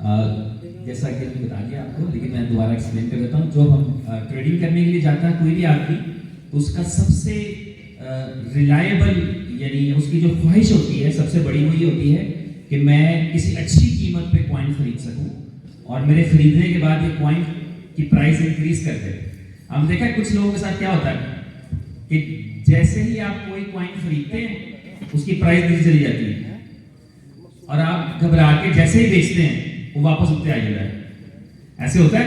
जैसा कि मैंने बता दिया आपको, लेकिन मैं दोबारा एक्सप्लेन कर देता हूँ। जो हम ट्रेडिंग करने के लिए जाता है कोई भी आदमी, तो उसका सबसे रिलायबल यानी उसकी जो ख्वाहिश होती है सबसे बड़ी वही होती है कि मैं किसी अच्छी कीमत पे कॉइन खरीद सकूं और मेरे खरीदने के बाद ये कॉइन की प्राइस इंक्रीज कर दे। हम देखा कुछ लोगों के साथ क्या होता है कि जैसे ही आप कोई कॉइन खरीदते हैं उसकी प्राइस नीचे चली जाती है और आप घबरा के जैसे ही बेचते हैं वो वापस ऊपर आ जाता है। ऐसे होता है,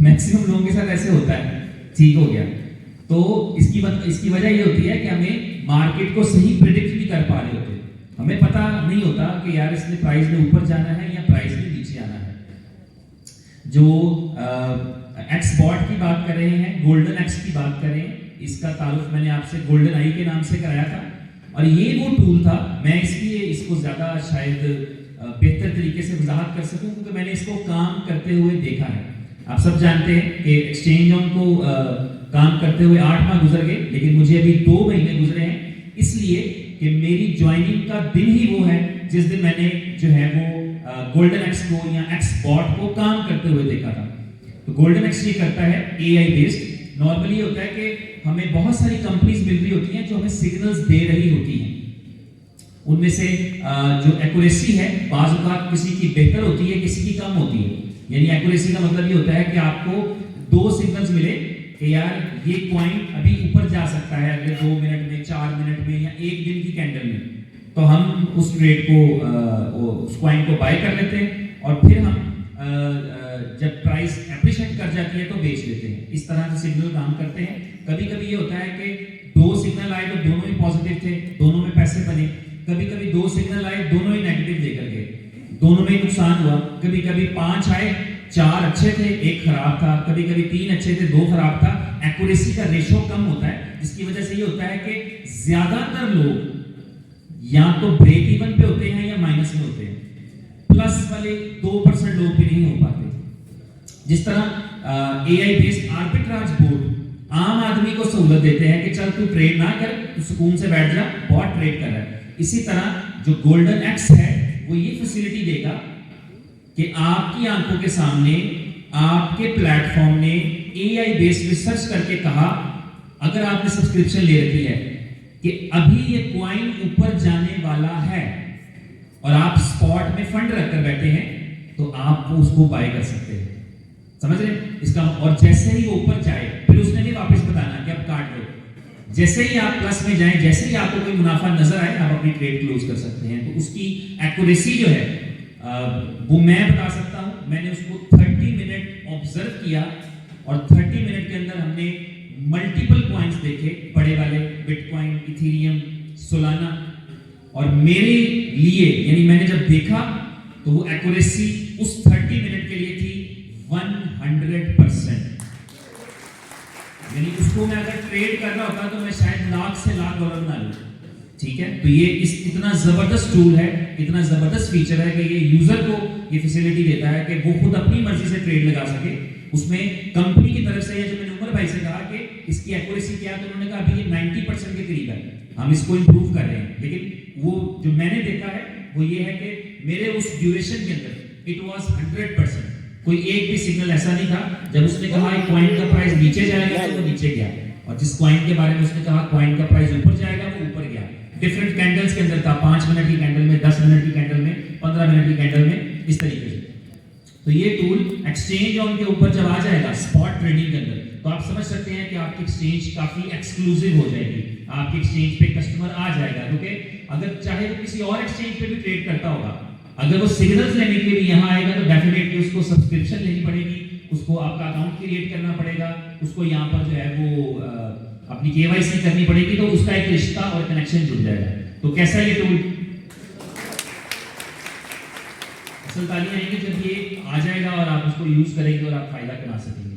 मैक्सिमम लोगों के साथ ऐसे होता है। ठीक हो गया, तो इसकी वजह ये होती है कि हमें मार्केट को सही प्रेडिक्ट नहीं कर पा रहे होते। हमें पता नहीं होता कि यार इसने प्राइस में ऊपर जाना है या प्राइस में नीचे आना है। जो एक्सबॉट की बात कर रहे हैं, गोल्डन एक्स की बात करें, इसका तारुफ मैंने आपसे गोल्डन आई के नाम से कराया था और ये वो टूल था। मैं इसलिए इसको ज्यादा शायद बेहतर तरीके से वजाहत कर सकूं क्योंकि मैंने इसको काम करते हुए देखा है। आप सब जानते हैं कि एक्सचेंज ऑन को काम करते हुए 8 माह गुजर गए, लेकिन मुझे अभी 2 महीने गुजरे हैं, इसलिए कि मेरी ज्वाइनिंग का दिन ही वो है जिस दिन मैंने जो है वो गोल्डन एक्स को या एक्सबॉट को काम करते हुए देखा था। तो गोल्डन एक्स ये करता है एआई बेस्ड। नॉर्मली होता है कि हमें बहुत सारी कंपनीज मिल रही होती हैं जो हमें सिग्नल्स दे रही होती हैं। उनमें से जो एक्यूरेसी है बाज़ औक़ात किसी की बेहतर होती है, किसी की कम होती है। यानी एक्यूरेसी का मतलब ये होता है कि आपको 2 सिग्नल्स मिले कि यार ये कॉइन अभी ऊपर जा सकता है अगले 2 मिनट में, 4 मिनट में या 1 दिन की कैंडल में, तो हम उस ट्रेड को उस कॉइन को बाय कर लेते हैं और फिर हम जब प्राइस एप्रिशिएट कर जाती है तो बेच लेते हैं। इस तरह से सिग्नल काम करते हैं। कभी कभी ये होता है कि 2 सिग्नल आए तो दोनों ही पॉजिटिव थे, दोनों में पैसे बने। कभी कभी 2 सिग्नल आए दोनों ही नेगेटिव लेकर गए, दोनों में नुकसान हुआ। कभी कभी 5 आए, 4 अच्छे थे, 1 खराब था। कभी कभी 3 अच्छे थे, 2 खराब था। एक्यूरेसी का रेशो कम होता है, जिसकी वजह से ये होता है कि ज्यादातर लोग या तो ब्रेक इवन पे होते हैं या माइनस में होते हैं। प्लस वाले 2% लोग भी नहीं हो पाते। जिस तरह एआई बेस्ड आर्बिट्राज बोर्ड आम आदमी को सहूलत देते हैं कि चल तू ट्रेड ना कर, तू सुकून से बैठ जा, बहुत ट्रेड कर रहा है। इसी तरह जो गोल्डन एक्स है वो ये फैसिलिटी देगा कि आपकी आंखों के सामने आपके प्लेटफॉर्म ने एआई बेस्ड रिसर्च करके कहा, अगर आपने सब्सक्रिप्शन ले रखी है कि अभी ये कॉइन ऊपर जाने वाला है और आप स्पॉट में फंड रखकर बैठे हैं, तो आप उसको बाय कर सकते हैं। समझ रहे इसका? और जैसे ही वो ऊपर जाए फिर उसने नहीं वापस बताना कि अब काट लो। जैसे ही आप प्लस में जाएं, जैसे ही आपको कोई मुनाफा नजर आए, आप अपनी ट्रेड क्लोज कर सकते हैं। तो उसकी एक्यूरेसी जो है वो मैं बता सकता हूं। मैंने उसको 30 मिनट ऑब्जर्व किया और 30 मिनट के अंदर हमने मल्टीपल कॉइन्स देखे, बड़े वाले बिटकॉइन, इथेरियम, सोलाना, और मेरे लिए यानी मैंने जब देखा तो वो एक्यूरेसी उस 30 मिनट के लिए थी 100%। यानी उसको मैं अगर ट्रेड कर रहा होता तो मैं शायद लाख से लाख डॉलर बना लूं। ठीक है, तो ये इतना जबरदस्त टूल है, इतना जबरदस्त फीचर है कि ये यूजर को ये फैसिलिटी देता है कि वो खुद अपनी मर्जी से ट्रेड लगा सके। उसमें कंपनी की तरफ से, जब मैंने उमर भाई से कहा कि इसकी एक्यूरेसी क्या है, तो उन्होंने कहा अभी ये 90% के करीब है, हम इसको इंप्रूव कर रहे हैं। लेकिन वो जो मैंने देखा है वो ये है कि मेरे उस ड्यूरेशन के अंदर इट वाज 100%। कोई एक भी सिग्नल ऐसा नहीं था जब उसने कहा एक कॉइन का प्राइस नीचे जाएगा तो वो नीचे गया, और जिस कॉइन के बारे में उसने कहा कॉइन का प्राइस ऊपर जाएगा वो ऊपर गया। डिफरेंट कैंडल्स के अंदर था, 5 मिनट की कैंडल में, 10 मिनट की कैंडल में, 15 मिनट की कैंडल में, इस तरीके से। तो ये टूल एक्सचेंज ऑन के ऊपर जब आ जाएगा स्पॉट ट्रेडिंग के अंदर, तो आप समझ सकते हैं कि आपकी एक्सचेंज काफी एक्सक्लूसिव हो जाएगी। आपकी एक्सचेंज पे कस्टमर आ जाएगा, क्योंकि अगर चाहे वो किसी और एक्सचेंज पे भी ट्रेड करता होगा, अगर वो सिग्नल्स लेने के लिए यहाँ आएगा तो डेफिनेटली उसको सब्सक्रिप्शन लेनी पड़ेगी, उसको आपका अकाउंट क्रिएट करना पड़ेगा, उसको यहाँ पर जो है वो अपनी केवाईसी करनी पड़ेगी, तो उसका एक रिश्ता और कनेक्शन जुड़ जाएगा। तो कैसा ये टूल? असल तालियां आएंगी जब ये आ जाएगा और आप उसको यूज करेंगे और आप फायदा कमा सकेंगे।